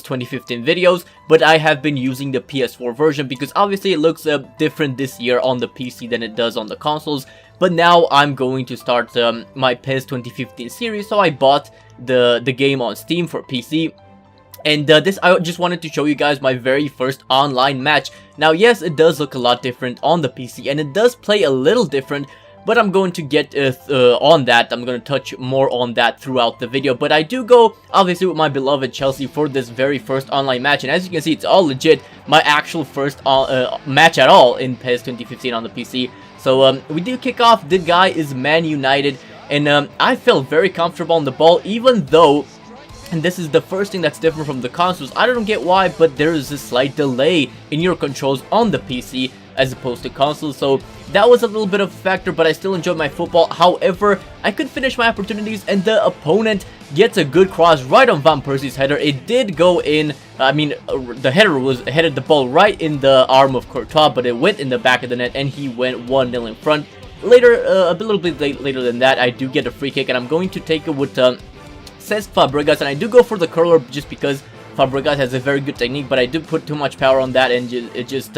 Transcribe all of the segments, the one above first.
2015 videos, but I have been using the PS4 version because obviously it looks different this year on the PC than it does on the consoles. But now I'm going to start my PES 2015 series, so I bought the game on Steam for PC. And I just wanted to show you guys my very first online match. Now yes, it does look a lot different on the PC, and it does play a little different, but I'm going to get on that. I'm going to touch more on that throughout the video. But I do go, obviously, with my beloved Chelsea for this very first online match. And as you can see, it's all legit. My actual first match at all in PES 2015 on the PC. So we do kick off. The guy is Man United. And I felt very comfortable on the ball, even though... And this is the first thing that's different from the consoles. I don't get why, but there is a slight delay in your controls on the PC as opposed to consoles. So that was a little bit of a factor, but I still enjoyed my football. However, I could finish my opportunities, and the opponent gets a good cross right on Van Persie's header. It did go in. I mean, the header headed the ball right in the arm of Courtois, but it went in the back of the net, and he went 1-0 in front. Later, a little bit later than that, I do get a free kick, and I'm going to take it with Cesc Fabregas, and I do go for the curler just because Fabregas has a very good technique, but I do put too much power on that, and it just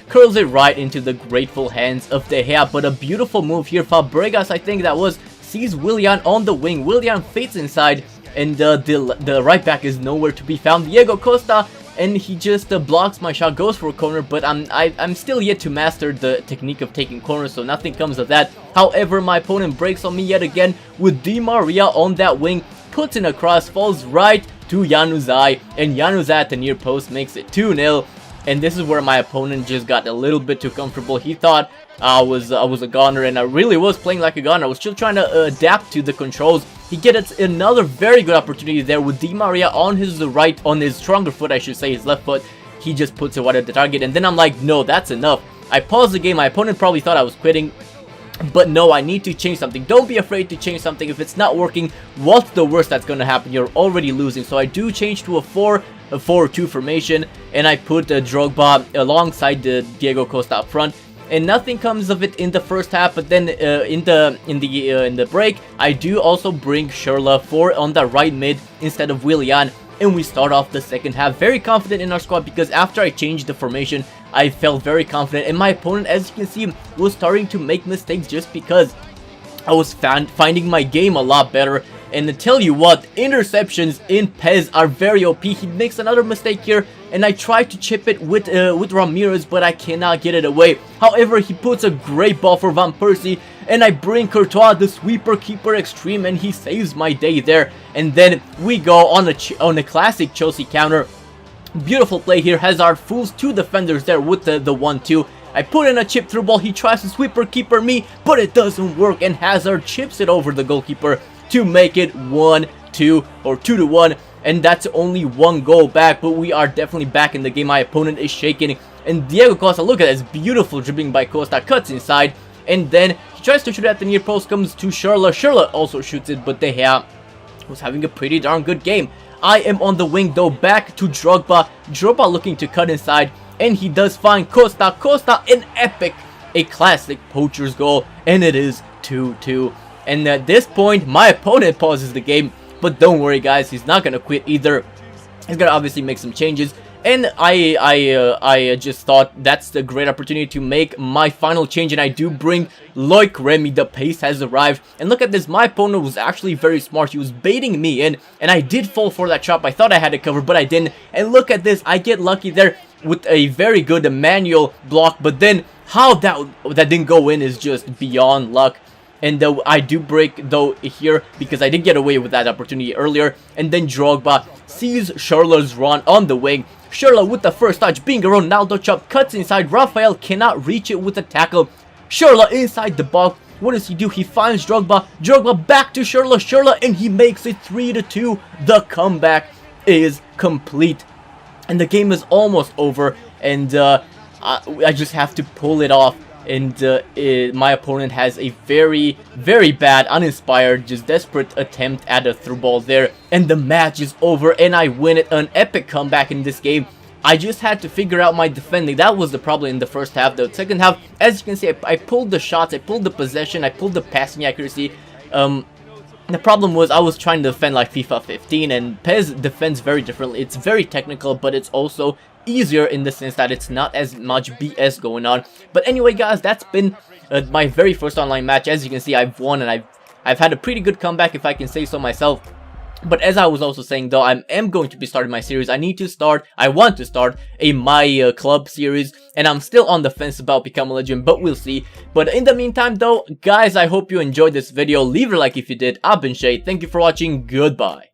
curls it right into the grateful hands of De Gea. But a beautiful move here. Fabregas, I think that was, sees Willian on the wing. Willian fades inside, and the right back is nowhere to be found. Diego Costa, and he just blocks my shot, goes for a corner, but I'm still yet to master the technique of taking corners, so nothing comes of that. However, my opponent breaks on me yet again with Di Maria on that wing. Puts in a cross, falls right to Januzaj, and Januzaj at the near post makes it 2-0. And this is where my opponent just got a little bit too comfortable. He thought I was a goner, and I really was playing like a goner. I was still trying to adapt to the controls. He gets another very good opportunity there with Di Maria on his right, on his stronger foot, I should say, his left foot. He just puts it wide at the target, and then I'm like, no, that's enough. I paused the game. My opponent probably thought I was quitting. But no, I need to change something. Don't be afraid to change something. If it's not working, what's the worst that's going to happen? You're already losing. So I do change to a 4-4-2 formation, and I put Drogba alongside Diego Costa up front. And nothing comes of it in the first half. But then in the break, I do also bring Schürrle on the right mid instead of Willian. And we start off the second half very confident in our squad, because after I changed the formation, I felt very confident. And my opponent, as you can see, was starting to make mistakes just because I was finding my game a lot better. And to tell you what, interceptions in PES are very OP. He makes another mistake here, and I try to chip it with Ramirez, but I cannot get it away. However, he puts a great ball for Van Persie, and I bring Courtois, the sweeper keeper extreme, and he saves my day there. And then we go on a classic Chelsea counter. Beautiful play here. Hazard fools two defenders there with the 1-2. I put in a chip through ball. He tries to sweeper keeper me, but it doesn't work, and Hazard chips it over the goalkeeper to make it 1-2 or 2-1. And that's only one goal back, but we are definitely back in the game. My opponent is shaking, and Diego Costa, look at this beautiful dribbling by Costa, cuts inside, and then he tries to shoot at the near post, comes to Schürrle. Schürrle also shoots it, but De Gea was having a pretty darn good game. I am on the wing though, back to Drogba. Drogba looking to cut inside, and he does find Costa. Costa, an epic, a classic poacher's goal, and it is 2-2. And at this point, my opponent pauses the game, but don't worry guys, he's not gonna quit either. He's gonna obviously make some changes, and I just thought that's the great opportunity to make my final change, and I do bring Loic Remy. The pace has arrived, and look at this, my opponent was actually very smart. He was baiting me in, and I did fall for that trap. I thought I had it covered, but I didn't, and look at this, I get lucky there with a very good manual block, but then how that didn't go in is just beyond luck. And I do break though here because I did get away with that opportunity earlier. And then Drogba sees Schürrle's run on the wing. Schürrle with the first touch, being a Ronaldo chop, cuts inside. Rafael cannot reach it with a tackle. Schürrle inside the box. What does he do? He finds Drogba. Drogba back to Schürrle. Schürrle, and he makes it 3-2. The comeback is complete, and the game is almost over. And I just have to pull it off. And my opponent has a very, very bad, uninspired, just desperate attempt at a through ball there. And the match is over, and I win it. An epic comeback in this game. I just had to figure out my defending. That was the problem in the first half. The second half, as you can see, I pulled the shots, I pulled the possession, I pulled the passing accuracy. The problem was I was trying to defend like FIFA 15, and PES defends very differently. It's very technical, but it's also easier in the sense that it's not as much BS going on. But anyway, guys, that's been my very first online match. As you can see, I've won, and I've had a pretty good comeback, if I can say so myself. But as I was also saying, though, I am going to be starting my series. I want to start a My Club series, and I'm still on the fence about Become a Legend, but we'll see. But in the meantime, though, guys, I hope you enjoyed this video. Leave a like if you did. I've been Shay. Thank you for watching. Goodbye.